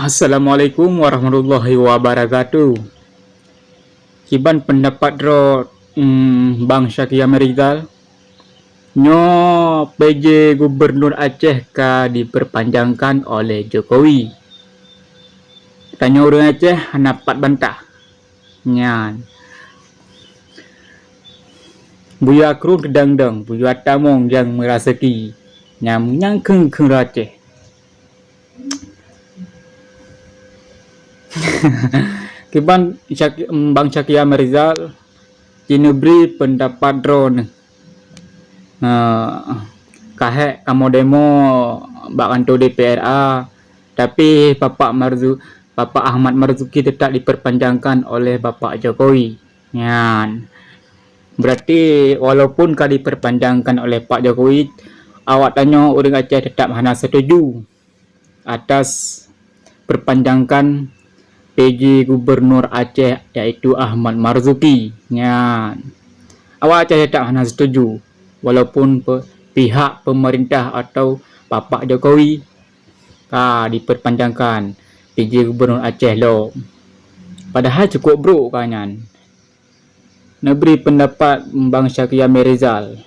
Assalamualaikum warahmatullahi wabarakatuh. Kiban pendapat ro Bang Syaki Amerikal nyo PJ Gubernur Aceh ka diperpanjangkan oleh Jokowi. Tanya orang Aceh dapat bantah. Nyan. Buya kru kedang-dang, buya tamong yang merasaki. Nyam keng Aceh. Kiban Bang Syaki Amerikal kini beri pendapat drone kahek kamu demo bak kantor DPRA, tapi Bapak Ahmad Marzuki tetap diperpanjangkan oleh Bapak Jokowi. Nyan. Berarti walaupun kau diperpanjangkan oleh Pak Jokowi, awak tanya orang Aceh tetap hanya setuju atas perpanjangkan PJ Gubernur Aceh yaitu Ahmad Marzuki. Nyan. Awak Aceh tetap hanya setuju walaupun pihak pemerintah atau Bapak Jokowi diperpanjangkan PJ Gubernur Aceh lo. Padahal cukup bro kanyan. Neberi pendapat Bang Syaki Amerikal.